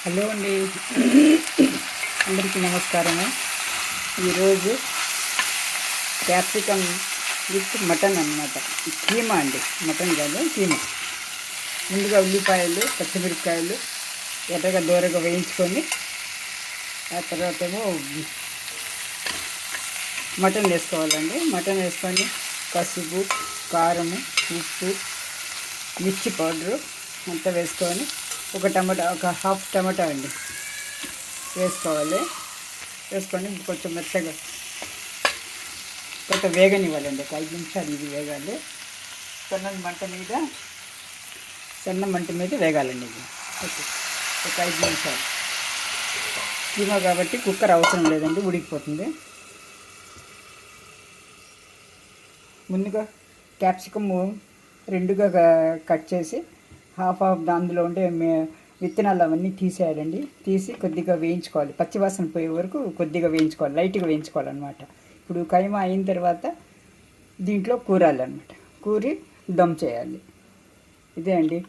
Hello అండి, అందరికీ నమస్కారము. ఈరోజు క్యాప్సికమ్ విత్ మటన్ అన్నమాట. కీమా అండి, మటన్ కాదు కీమా. ముందుగా ఉల్లిపాయలు, పచ్చిమిరపకాయలు ఎర్రగా దూరగా వేయించుకొని ఆ తర్వాత ఏమో మటన్ వేసుకోవాలండి. మటన్ వేసుకొని పసుపు, కారము, ఉప్పు, మిర్చి పౌడరు అంతా వేసుకొని ఒక హాఫ్ టమాటా అండి వేసుకోవాలి. వేసుకొని కొంచెం మెత్తగా కొంచెం వేగనివ్వాలండి. ఒక 5 నిమిషాలు ఇది వేగాలి. సన్న మంట మీద వేగాలండి ఇది. ఒక 5 నిమిషాలు. కీమా కాబట్టి కుక్కర్ అవసరం లేదండి, ఉడికిపోతుంది. ముందుగా క్యాప్సికమ్ రెండుగా కట్ చేసి హాఫ్ అందులో ఉండే విత్తనాలు అవన్నీ తీసేయాలండి. తీసి కొద్దిగా వేయించుకోవాలి. పచ్చివాసన పోయే వరకు కొద్దిగా వేయించుకోవాలి, లైట్గా వేయించుకోవాలన్నమాట. ఇప్పుడు కైమా అయిన తర్వాత దీంట్లో కూరాలన్నమాట. కూరి దమ్ చేయాలి. ఇదే అండి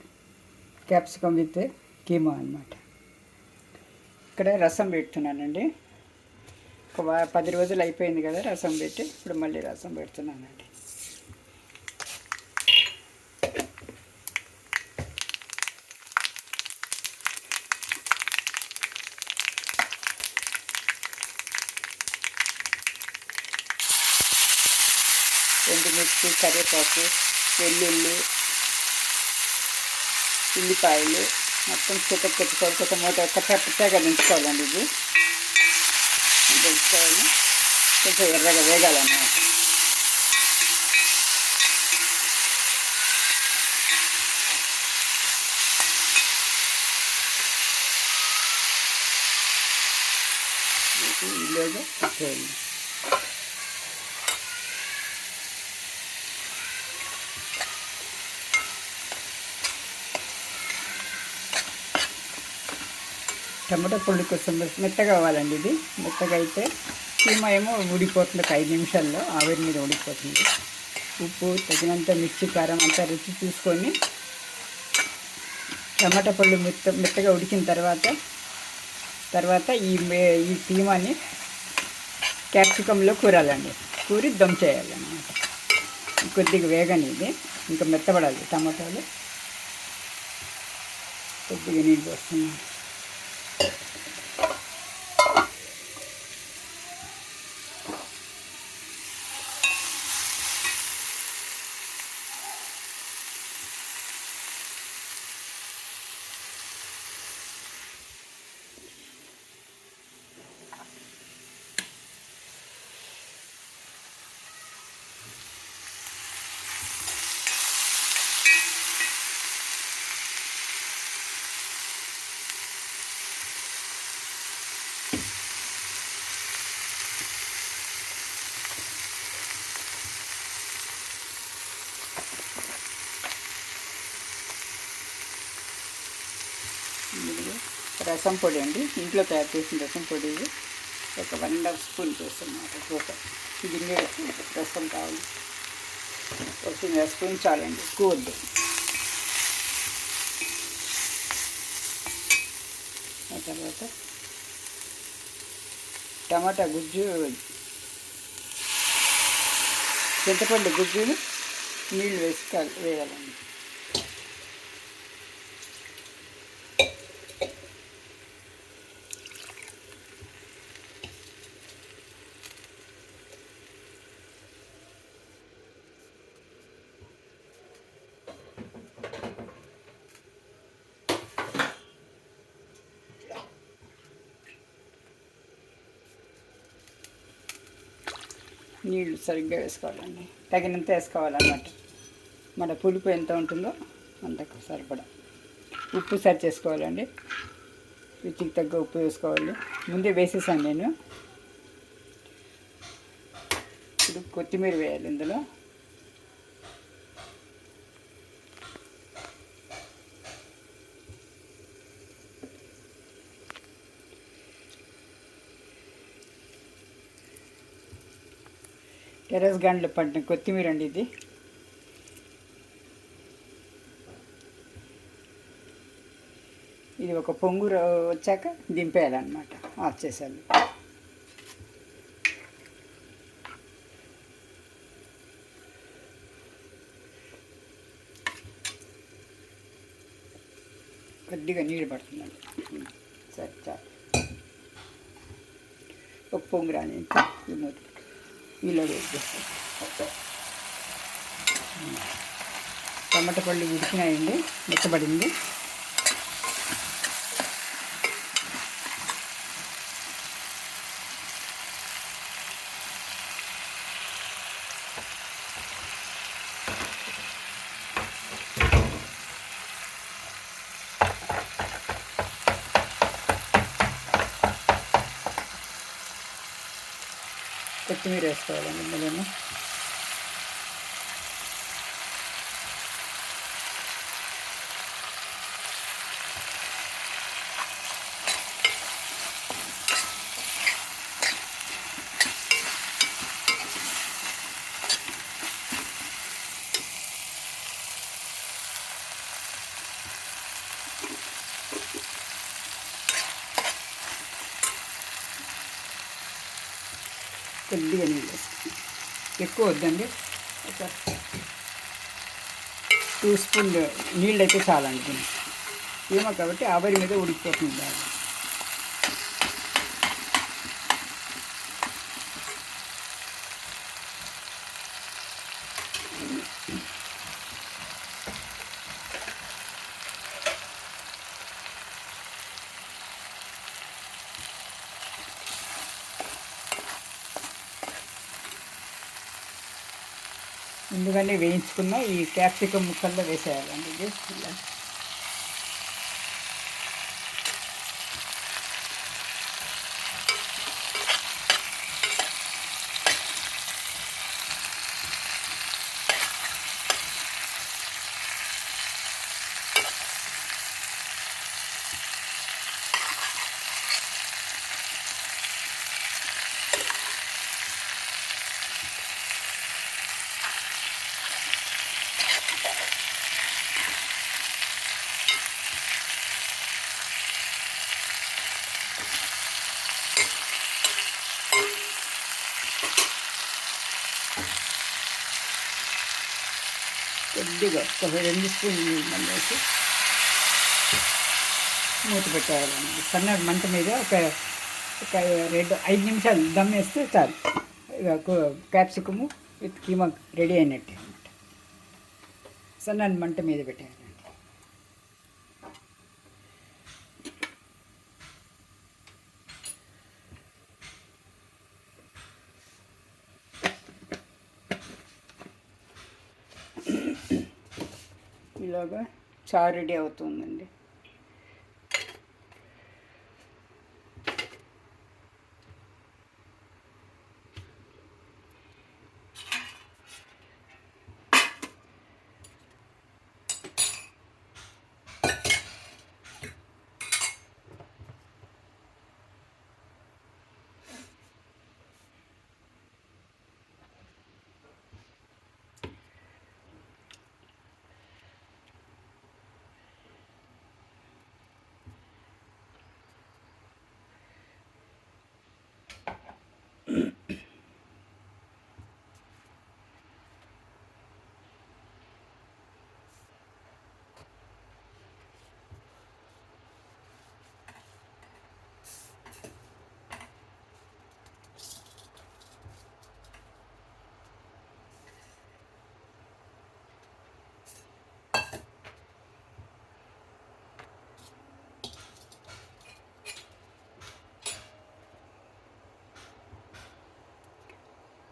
క్యాప్సికమ్ విత్ కీమా అన్నమాట. ఇక్కడ రసం పెడుతున్నానండి. ఒక 10 రోజులు అయిపోయింది కదా రసం పెట్టి, ఇప్పుడు మళ్ళీ రసం పెడుతున్నానండి. ఎండుమిర్చి, కరివేపాకు, వెల్లుల్లి, ఉల్లిపాయలు మొత్తం పెట్టుకోవాలి. ఒక మూట పచ్చగా దించుకోవాలండి. ఇది దించుకోవాలి. కొంచెం ఎర్రగా వేగాలన్నమాట. ఇలాగా పెట్టేయాలి. టమాటా పొడి కోసం మెత్తగా కావాలండి. ఇది మెత్తగా అయితే కీమా ఏమో ఉడికిపోతుంది. ఒక 5 నిమిషాల్లో ఆవిరి మీద ఉడికిపోతుంది. ఉప్పు తగినంత, మిర్చి, కారం అంతా రుచి చూసుకొని టమాటా పళ్ళు మెత్తగా ఉడికిన తర్వాత ఈ కీమాని క్యాప్సికంలో కూరాలండి. కూరి దమ్ చేయాలన్నమాట. కొద్దిగా వేగని ఇది ఇంకా మెత్తబడాలి. టమాటాలు కొద్దిగా నీళ్ళు పోస్తున్నాను. రసం పొడి అండి, ఇంట్లో తయారు చేసిన రసం పొడి. ఇది ఒక 1.5 స్పూన్ చేస్తున్నమాట. గిన్నె రసం కావాలి. ఒక 1 స్పూన్ చాలండి, ఎక్కువ వద్దు. ఆ తర్వాత టమాటా గుజ్జు, చింతపండు గుజ్జుని నీళ్ళు వేయాలండి. నీళ్ళు సరిగ్గా వేసుకోవాలండి, తగినంత వేసుకోవాలన్నమాట. మన పులుపు ఎంత ఉంటుందో అంతకు సరిపడా. ఉప్పు సరి చేసుకోవాలండి, రుచికి తగ్గ ఉప్పు వేసుకోవాలి. ముందే వేసేసాను నేను. ఇప్పుడు కొత్తిమీర వేయాలి ఇందులో. టెర్రస్ గార్డెన్లో పడిన కొత్తిమీర అండి ఇది. ఇది ఒక పొంగు వచ్చాక దింపేయాలన్నమాట. ఆఫ్ చేసేయాలి. కొద్దిగా నీళ్ళు పడుతుందండి. సరే చాలు. ఒక పొంగు రాని ఇలా వేసేస్తాం. టమాటా పళ్ళు ఉడికినాయండి, మెత్తబడింది. కొత్తిమీర వేసుకోవాలండి ఇందులోనే. కొద్దిగా నీళ్ళు వేస్తాం, ఎక్కువ వద్దండి. ఒక 2 స్పూన్లు నీళ్ళు అయితే చాలండి దీనికి. ఏమో కాబట్టి ఆవిరి మీద ఉడికిపోతుంది బాగా. ముందుగానే వేయించుకున్న ఈ క్యాప్సికమ్ ముక్కల్లో వేసేయాలండి. ఇది ఇలా కొద్దిగా ఒక 2 స్పూన్లు నీళ్ళు వేసి మూత పెట్టేయాలండి. సన్న మంట మీద ఒక 5 నిమిషాలు దమ్ వేస్తే చాలు. క్యాప్సికము విత్ కీమా రెడీ అయినట్టే అనమాట. సన్న మంట మీద పెట్టేయాలండి. ఇలాగా చారు రెడీ అవుతుందండి.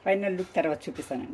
ఫైనల్ లుక్ తర్వాత చూపిస్తానండి.